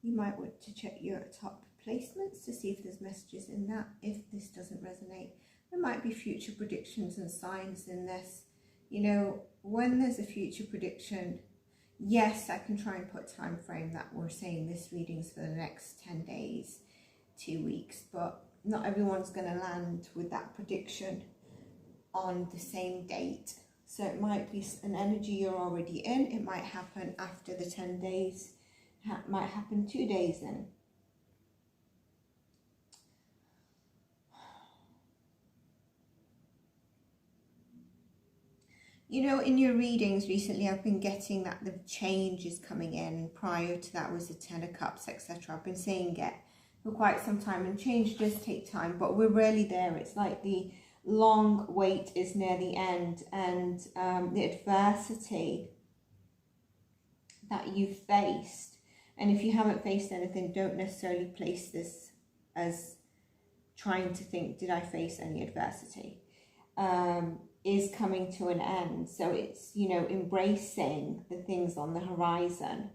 You might want to check your top placements to see if there's messages in that. If this doesn't resonate, there might be future predictions and signs in this. You know, when there's a future prediction, yes, I can try and put a time frame that we're saying this reading's for the next 10 days, 2 weeks, but not everyone's going to land with that prediction on the same date. So it might be an energy you're already in. It might happen after the 10 days. Might happen 2 days in. You know, in your readings recently, I've been getting that the change is coming in. Prior to that was the 10 of Cups, etc. I've been saying it for quite some time, and change does take time, but we're really there. It's like the long wait is near the end, and the adversity that you've faced. And if you haven't faced anything, don't necessarily place this as trying to think, did I face any adversity? Is coming to an end. So it's, you know, embracing the things on the horizon.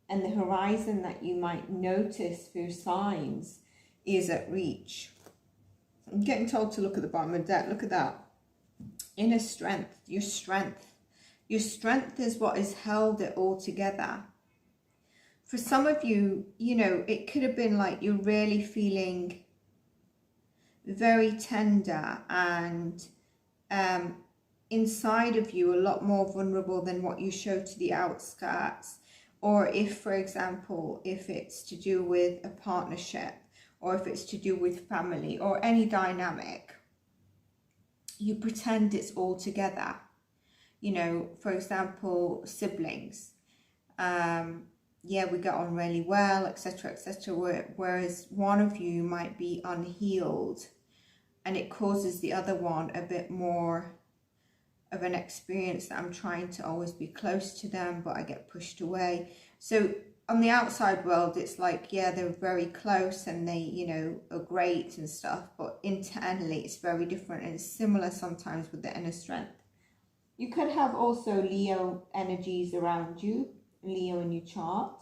And the horizon that you might notice through signs is at reach. I'm getting told to look at the bottom of the deck. Look at that. Inner strength, your strength. Your strength is what has held it all together. For some of you, you know, it could have been like you're really feeling very tender and inside of you a lot more vulnerable than what you show to the outskirts. Or if, for example, if it's to do with a partnership, or if it's to do with family or any dynamic, you pretend it's all together. You know, for example, siblings. Yeah, we get on really well, etc., etc. Whereas one of you might be unhealed, and it causes the other one a bit more of an experience that I'm trying to always be close to them, but I get pushed away. So on the outside world, it's like, yeah, they're very close and they, you know, are great and stuff, but internally it's very different, and it's similar sometimes with the inner strength. You could have also Leo energies around you, Leo in your chart.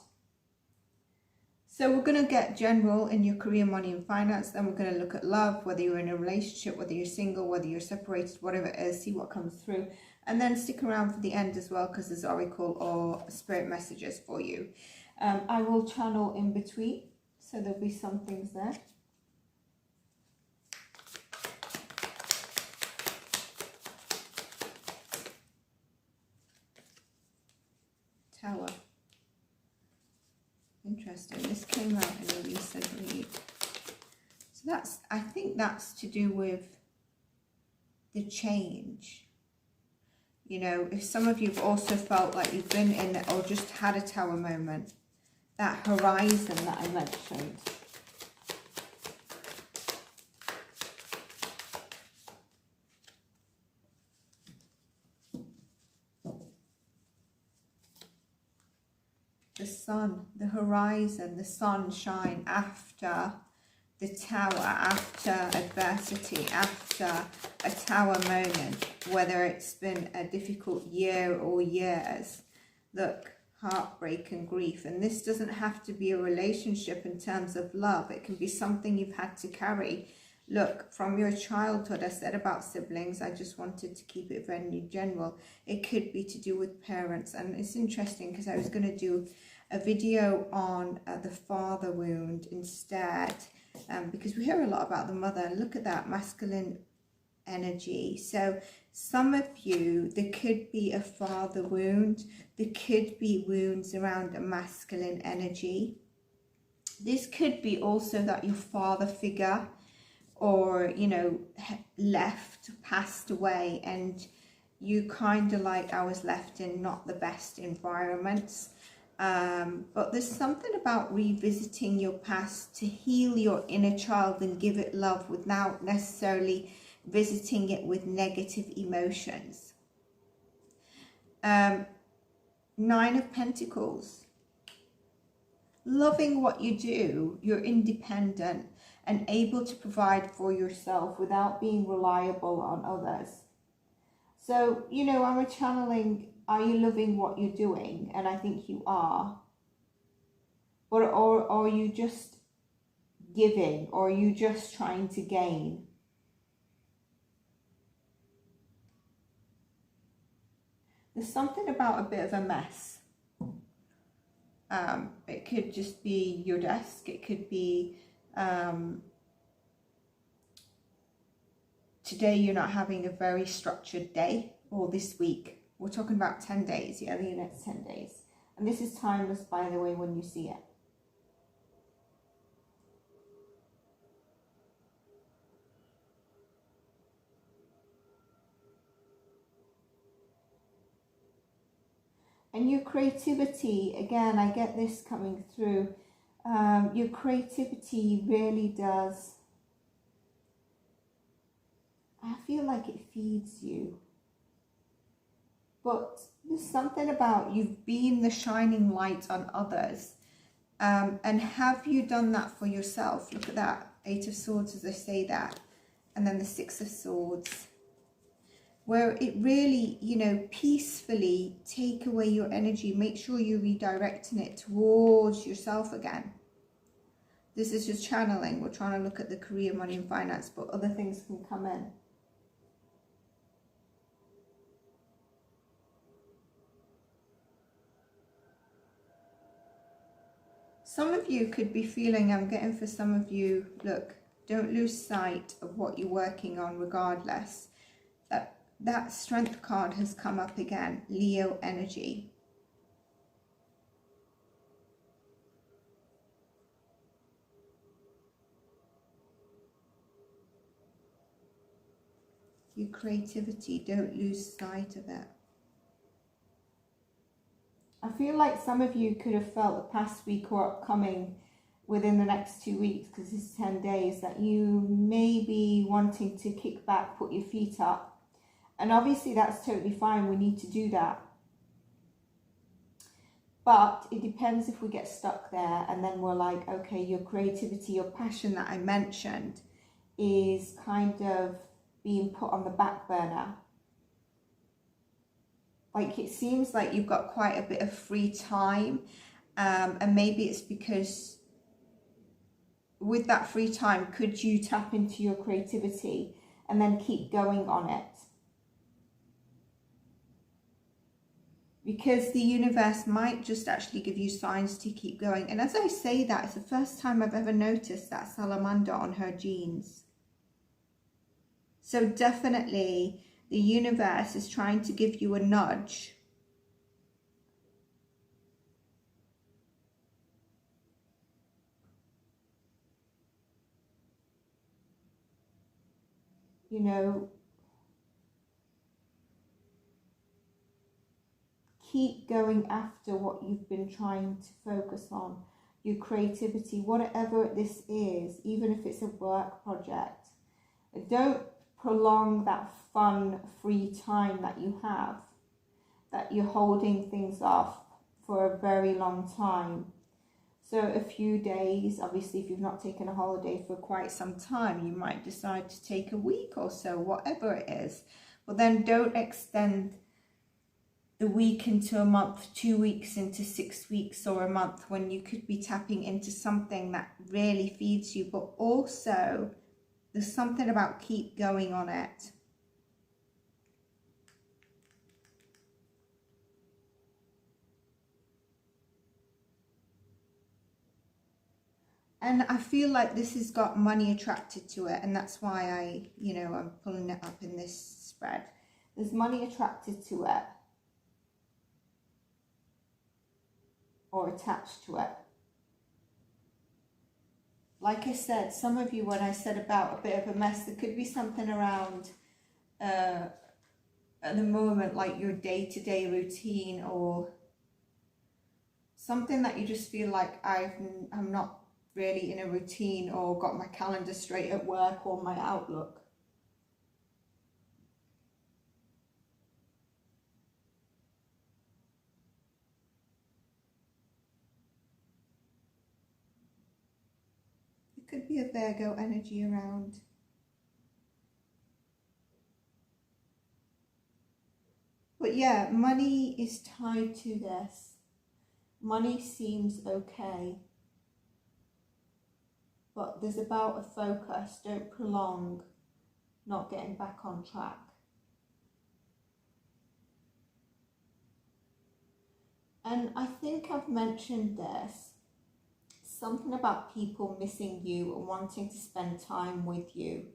So we're going to get general in your career, money and finance. Then we're going to look at love, whether you're in a relationship, whether you're single, whether you're separated, whatever it is, see what comes through. And then stick around for the end as well, because there's oracle or spirit messages for you. I will channel in between, so there'll be some things there. Tower. Interesting. This came out in a recent read. So that's, I think that's to do with the change. You know, if some of you have also felt like you've been in or just had a tower moment, that horizon that I mentioned. The sun, the horizon, the sunshine after the tower, after adversity, after a tower moment, whether it's been a difficult year or years. Look, heartbreak and grief. And this doesn't have to be a relationship in terms of love. It can be something you've had to carry. Look, from your childhood, I said about siblings, I just wanted to keep it very general. It could be to do with parents. And it's interesting because I was going to do a video on the father wound instead, because we hear a lot about the mother. And look at that masculine energy. So some of you, there could be a father wound. There could be wounds around a masculine energy. This could be also that your father figure, or, you know, left, passed away, and you kind of like, I was left in not the best environments. But there's something about revisiting your past to heal your inner child and give it love without necessarily visiting it with negative emotions. 9 of Pentacles. Loving what you do, you're independent and able to provide for yourself without being reliable on others. So, you know, I'm channeling are you loving what you're doing? And I think you are. Or are you just giving, or are you just trying to gain? There's something about a bit of a mess. It could just be your desk. It could be today you're not having a very structured day, or this week. We're talking about 10 days, yeah, the next 10 days. And this is timeless, by the way, when you see it. And your creativity, again, I get this coming through. Your creativity really does, I feel like it feeds you. But there's something about you've been the shining light on others. And have you done that for yourself? Look at that, 8 of Swords as I say that. And then the 6 of Swords. Where it really, you know, peacefully take away your energy. Make sure you're redirecting it towards yourself again. This is just channeling. We're trying to look at the career, money and finance, but other things can come in. Some of you could be feeling, I'm getting for some of you, look, don't lose sight of what you're working on regardless. That strength card has come up again, Leo energy. Your creativity, don't lose sight of it. I feel like some of you could have felt the past week or upcoming within the next 2 weeks, because this is 10 days, that you may be wanting to kick back, put your feet up. And obviously that's totally fine. We need to do that. But it depends if we get stuck there and then we're like, okay, your creativity, your passion that I mentioned is kind of being put on the back burner. Like it seems like you've got quite a bit of free time. And maybe it's because with that free time, could you tap into your creativity and then keep going on it? Because the universe might just actually give you signs to keep going. And as I say that, it's the first time I've ever noticed that salamander on her jeans. So definitely the universe is trying to give you a nudge. You know, keep going after what you've been trying to focus on, your creativity, whatever this is, even if it's a work project. Don't prolong that fun, free time that you have, that you're holding things off for a very long time. So a few days, obviously if you've not taken a holiday for quite some time, you might decide to take a week or so, whatever it is. But then don't extend the week into a month, 2 weeks into 6 weeks or a month, when you could be tapping into something that really feeds you. But also there's something about keep going on it. And I feel like this has got money attracted to it, and that's why I'm pulling it up in this spread. There's money attracted to it, or attached to it. Like I said, some of you, when I said about a bit of a mess, there could be something around at the moment, like your day-to-day routine, or something that you just feel like I'm not really in a routine, or got my calendar straight at work or my Outlook. It could be a Virgo energy around. But yeah, money is tied to this. Money seems okay. But there's about a focus. Don't prolong not getting back on track. And I think I've mentioned this. Something about people missing you and wanting to spend time with you.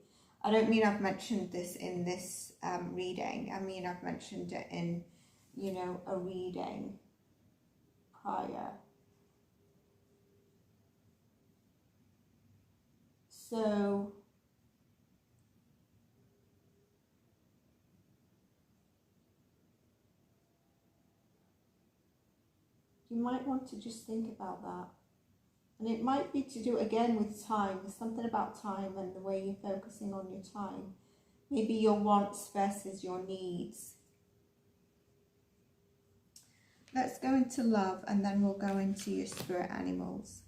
I don't mean I've mentioned this in this reading. I mean I've mentioned it in, you know, a reading prior. So you might want to just think about that. And it might be to do again with time. There's something about time and the way you're focusing on your time. Maybe your wants versus your needs. Let's go into love and then we'll go into your spirit animals.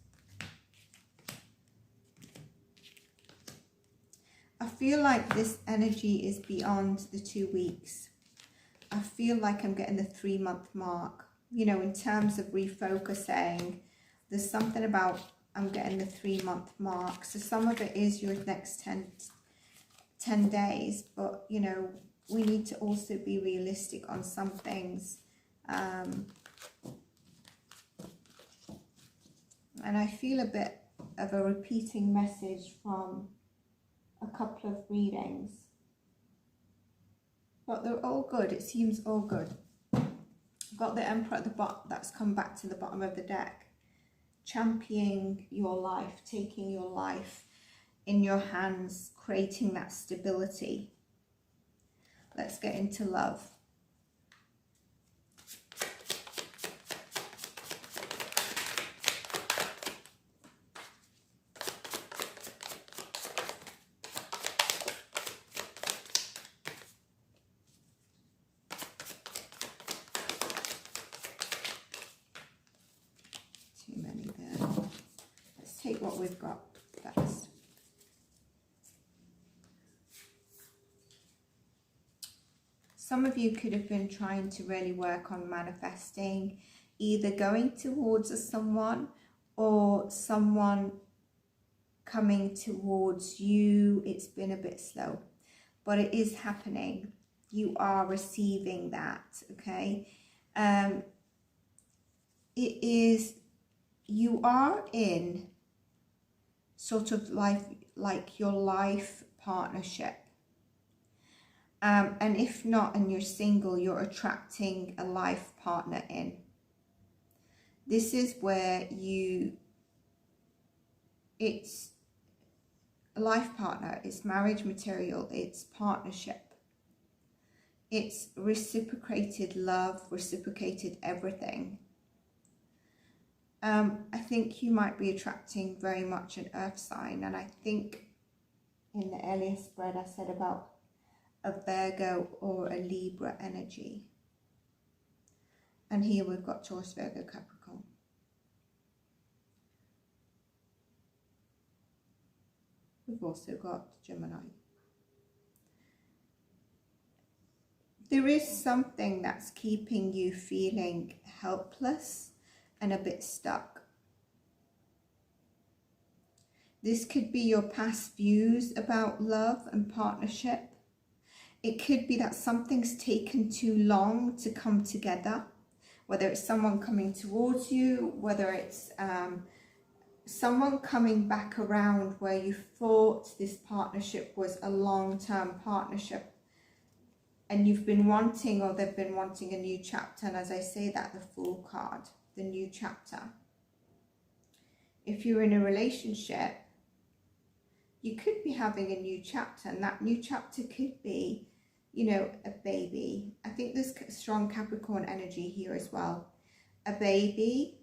I feel like this energy is beyond the 2 weeks. I feel like I'm getting the 3-month mark. You know, in terms of refocusing, there's something about I'm getting the 3-month mark. So some of it is your next 10 days. But, you know, we need to also be realistic on some things. And I feel a bit of a repeating message from a couple of readings. But they're all good. It seems all good. I've got the Emperor at the bottom. That's come back to the bottom of the deck. Championing your life. Taking your life in your hands. Creating that stability. Let's get into love. Take what we've got first. Some of you could have been trying to really work on manifesting, either going towards someone or someone coming towards you. It's been a bit slow, but it is happening. You are receiving that, okay? It is, you are in sort of like your life partnership. And if not, and you're single, you're attracting a life partner in. This is where it's a life partner, it's marriage material, it's partnership. It's reciprocated love, reciprocated everything. I think you might be attracting very much an earth sign, and I think in the earlier spread I said about a Virgo or a Libra energy. And here we've got Taurus, Virgo, Capricorn. We've also got Gemini. There is something that's keeping you feeling helpless and a bit stuck. This could be your past views about love and partnership. It could be that something's taken too long to come together, whether it's someone coming towards you, whether it's someone coming back around where you thought this partnership was a long-term partnership and you've been wanting, or they've been wanting a new chapter. And as I say that, the Fool card, the new chapter. If you're in a relationship, you could be having a new chapter, and that new chapter could be, you know, a baby. I think there's strong Capricorn energy here as well. A baby,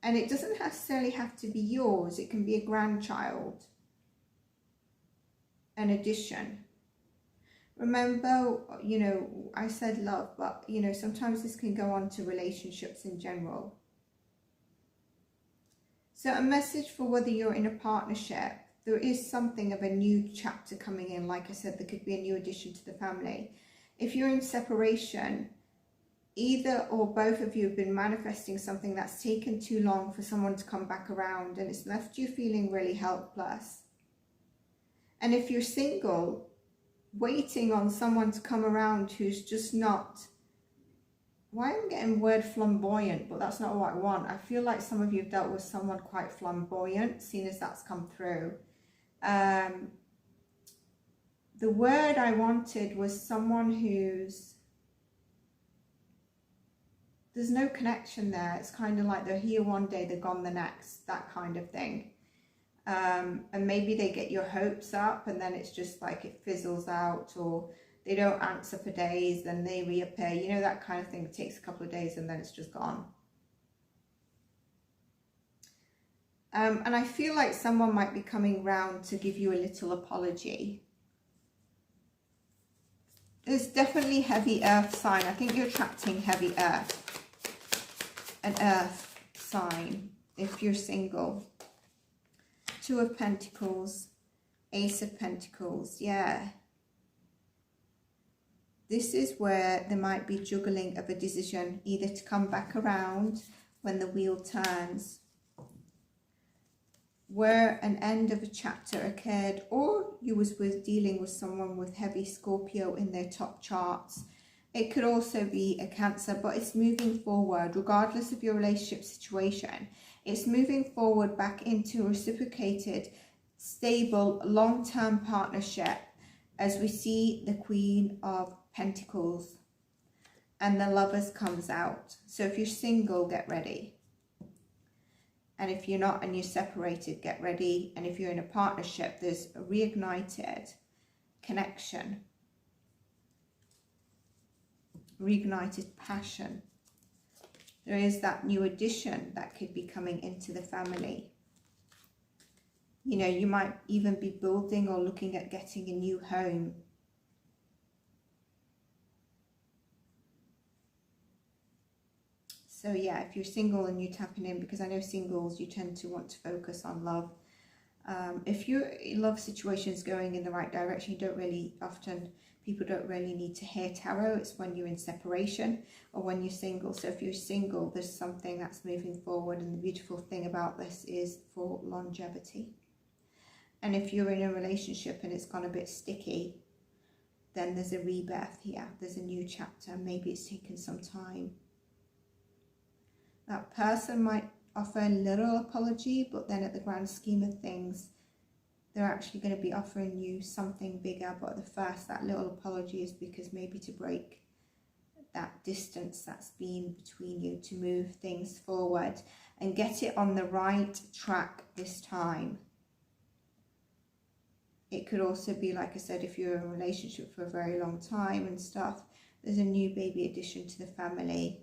and it doesn't necessarily have to be yours. It can be a grandchild. An addition. Remember, you know, I said love, but, you know, sometimes this can go on to relationships in general. So a message for whether you're in a partnership, there is something of a new chapter coming in. Like I said, there could be a new addition to the family. If you're in separation, either or both of you have been manifesting something that's taken too long for someone to come back around, and it's left you feeling really helpless. And if you're single, waiting on someone to come around who's just not, why am I getting word flamboyant, but that's not what I want. I feel like some of you have dealt with someone quite flamboyant, seeing as that's come through. The word I wanted was someone who's, there's no connection there. It's kind of like they're here one day, they're gone the next, that kind of thing. And maybe they get your hopes up and then it's just like it fizzles out, or they don't answer for days, then they reappear. You know, that kind of thing. It takes a couple of days and then it's just gone. And I feel like someone might be coming round to give you a little apology. There's definitely heavy earth sign. I think you're attracting heavy earth. An earth sign if you're single. Two of Pentacles. Ace of Pentacles. Yeah. This is where there might be juggling of a decision. Either to come back around when the wheel turns, where an end of a chapter occurred, or you was dealing with someone with heavy Scorpio in their top charts. It could also be a Cancer, but it's moving forward regardless of your relationship situation. It's moving forward back into a reciprocated, stable, long-term partnership, as we see the Queen of Pentacles and the Lovers comes out. So if you're single, get ready. And if you're not and you're separated, get ready. And if you're in a partnership, there's a reignited connection, reignited passion. There is that new addition that could be coming into the family. You know, you might even be building or looking at getting a new home. So yeah, if you're single and you're tapping in, because I know singles, you tend to want to focus on love. If your love situation is going in the right direction, you don't really often, people don't really need to hear tarot. It's when you're in separation or when you're single. So if you're single, there's something that's moving forward. And the beautiful thing about this is for longevity. And if you're in a relationship and it's gone a bit sticky, then there's a rebirth here. There's a new chapter. Maybe it's taken some time. That person might offer a little apology, but then at the grand scheme of things, they're actually going to be offering you something bigger. But at the first, that little apology is because maybe to break that distance that's been between you, to move things forward and get it on the right track this time. It could also be, like I said, if you're in a relationship for a very long time and stuff, there's a new baby addition to the family.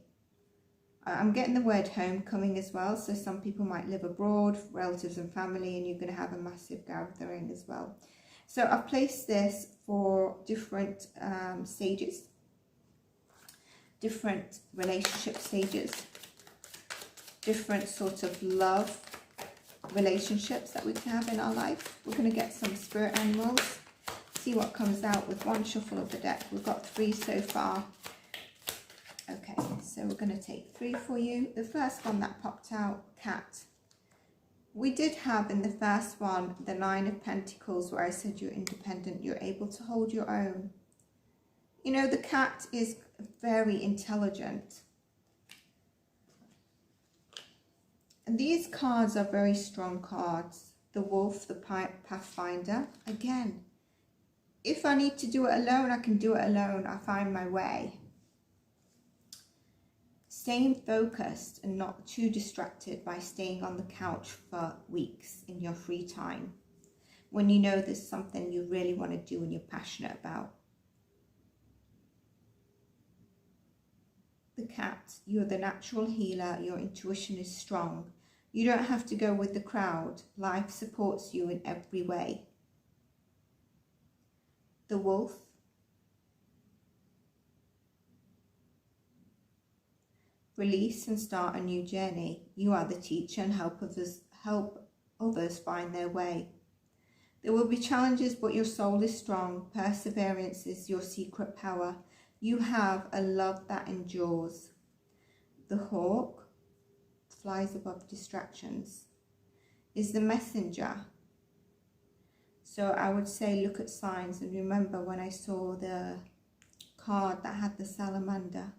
I'm getting the word homecoming as well, so some people might live abroad, relatives and family, and you're going to have a massive gathering as well. So I've placed this for different stages, different relationship stages, different sort of love relationships that we can have in our life. We're going to get some spirit animals, see what comes out with one shuffle of the deck. We've got 3 so far. Okay, so we're going to take 3 for you. The first one that popped out, cat. We did have in the first one the 9 of Pentacles, where I said you're independent, you're able to hold your own. You know, the cat is very intelligent. And these cards are very strong cards. The Wolf, the Pathfinder. Again, if I need to do it alone, I can do it alone. I find my way. Staying focused and not too distracted by staying on the couch for weeks in your free time, when you know there's something you really want to do and you're passionate about. The cat, you're the natural healer, your intuition is strong. You don't have to go with the crowd. Life supports you in every way. The Wolf, release and start a new journey. You are the teacher and help others find their way. There will be challenges, but your soul is strong. Perseverance is your secret power. You have a love that endures. The hawk flies above distractions, is the messenger. So I would say look at signs, and remember when I saw the card that had the salamander,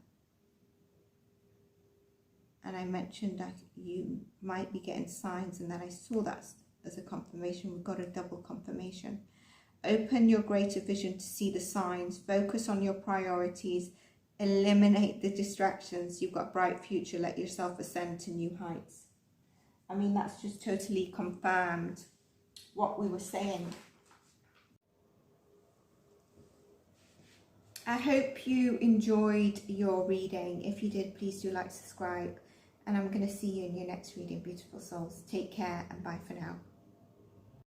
and I mentioned that you might be getting signs, and then I saw that as a confirmation. We've got a double confirmation. Open your greater vision to see the signs. Focus on your priorities. Eliminate the distractions. You've got a bright future. Let yourself ascend to new heights. I mean, that's just totally confirmed what we were saying. I hope you enjoyed your reading. If you did, please do like, subscribe. And I'm going to see you in your next reading, beautiful souls. Take care and bye for now.